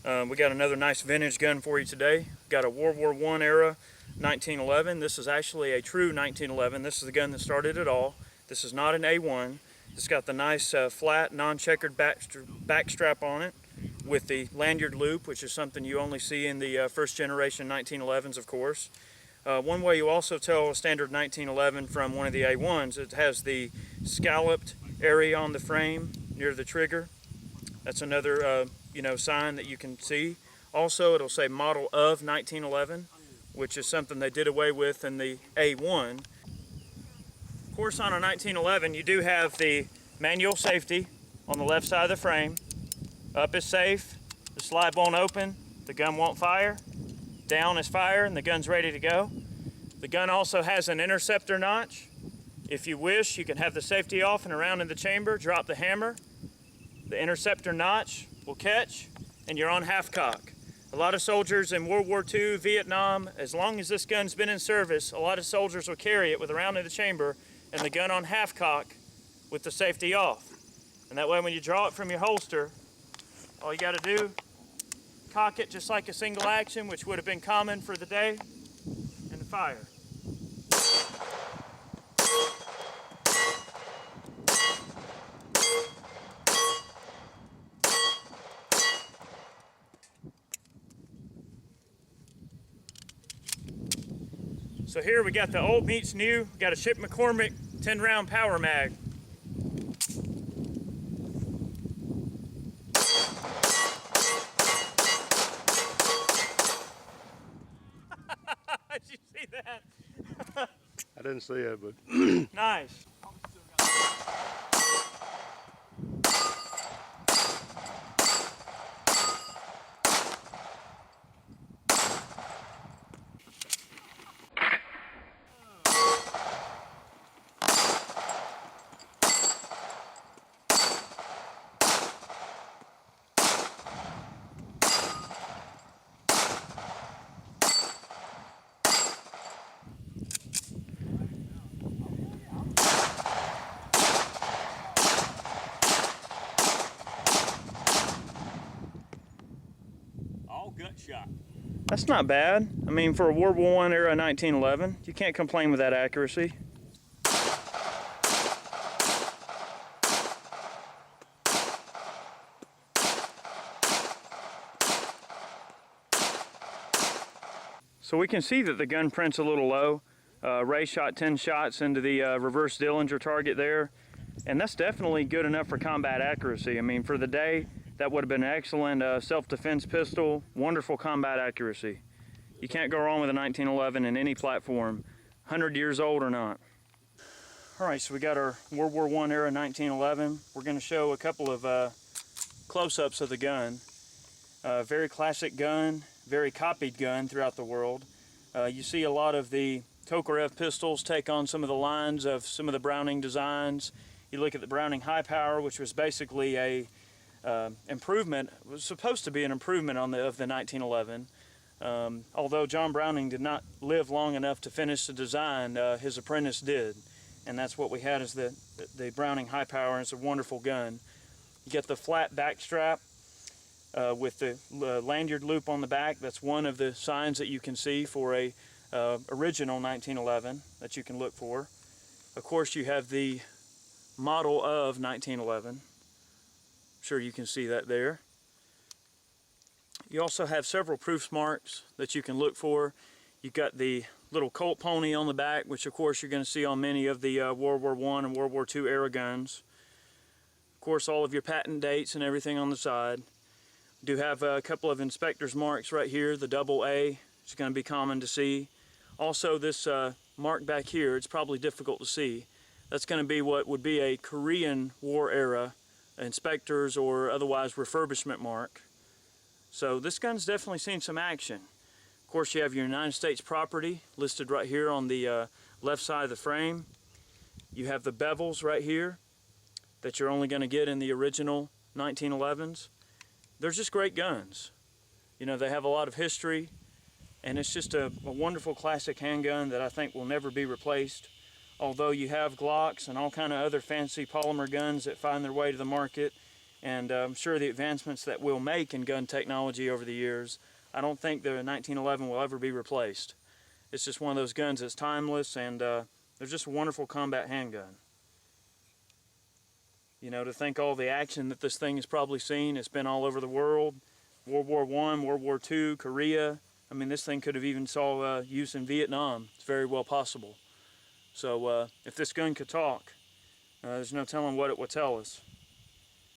We got another nice vintage gun for you today. Got a World War I era 1911. This is actually a true 1911. This is the gun that started it all. This is not an A1. It's got the nice flat non-checkered back strap on it with the lanyard loop, which is something you only see in the first generation 1911s, of course. One way you also tell a standard 1911 from one of the A1s, it has the scalloped area on the frame near the trigger. That's another sign that you can see. Also, it'll say model of 1911, which is something they did away with in the A1. Of course, on a 1911, you do have the manual safety on the left side of the frame. Up is safe, the slide won't open, the gun won't fire. Down is fire and the gun's ready to go. The gun also has an interceptor notch. If you wish, you can have the safety off and around in the chamber, drop the hammer. The interceptor notch will catch and you're on half cock. A lot of soldiers in World War II, Vietnam, as long as this gun's been in service, a lot of soldiers will carry it with a round in the chamber and the gun on half cock with the safety off. And that way when you draw it from your holster, all you gotta do, cock it just like a single action, which would have been common for the day, and fire. So here we got the old meets new. We got a Chip McCormick 10-round power mag. Did you see that? I didn't see it, but nice. Gut shot. That's not bad. I mean, for a World War I era 1911, you can't complain with that accuracy. So we can see that the gun print's a little low. Ray shot 10 shots into the reverse Dillinger target there, and that's definitely good enough for combat accuracy. I mean, for the day, that would have been an excellent self-defense pistol, wonderful combat accuracy. You can't go wrong with a 1911 in any platform, 100 years old or not. All right, so we got our World War I era 1911. We're going to show a couple of close-ups of the gun. Very classic gun, very copied gun throughout the world. You see a lot of the Tokarev pistols take on some of the lines of some of the Browning designs. You look at the Browning High Power, which was basically a improvement, was supposed to be an improvement on of the 1911. Although John Browning did not live long enough to finish the design, his apprentice did. And that's what we had as the Browning High Power, and it's a wonderful gun. You get the flat back strap with the lanyard loop on the back. That's one of the signs that you can see for a original 1911 that you can look for. Of course, you have the model of 1911. Sure, you can see that there. You also have several proofs marks that you can look for. You've got the little Colt pony on the back, which of course you're going to see on many of the World War I and World War II era guns. Of course, all of your patent dates and everything on the side. You do have a couple of inspector's marks right here, the AA. It's going to be common to see. Also, this mark back here, it's probably difficult to see. That's going to be what would be a Korean War era inspectors or otherwise refurbishment mark. So this gun's definitely seen some action. Of course, you have your United States property listed right here on the left side of the frame. You have the bevels right here that you're only going to get in the original 1911s. They're just great guns. You know, they have a lot of history, and it's just a wonderful classic handgun that I think will never be replaced. Although you have Glocks and all kind of other fancy polymer guns that find their way to the market, And I'm sure the advancements that we'll make in gun technology over the years, I don't think the 1911 will ever be replaced. It's just one of those guns that's timeless, and they're just a wonderful combat handgun. You know, to think all the action that this thing has probably seen, it's been all over the world. World War I, World War II, Korea. I mean, this thing could have even saw use in Vietnam. It's very well possible. So if this gun could talk, there's no telling what it would tell us.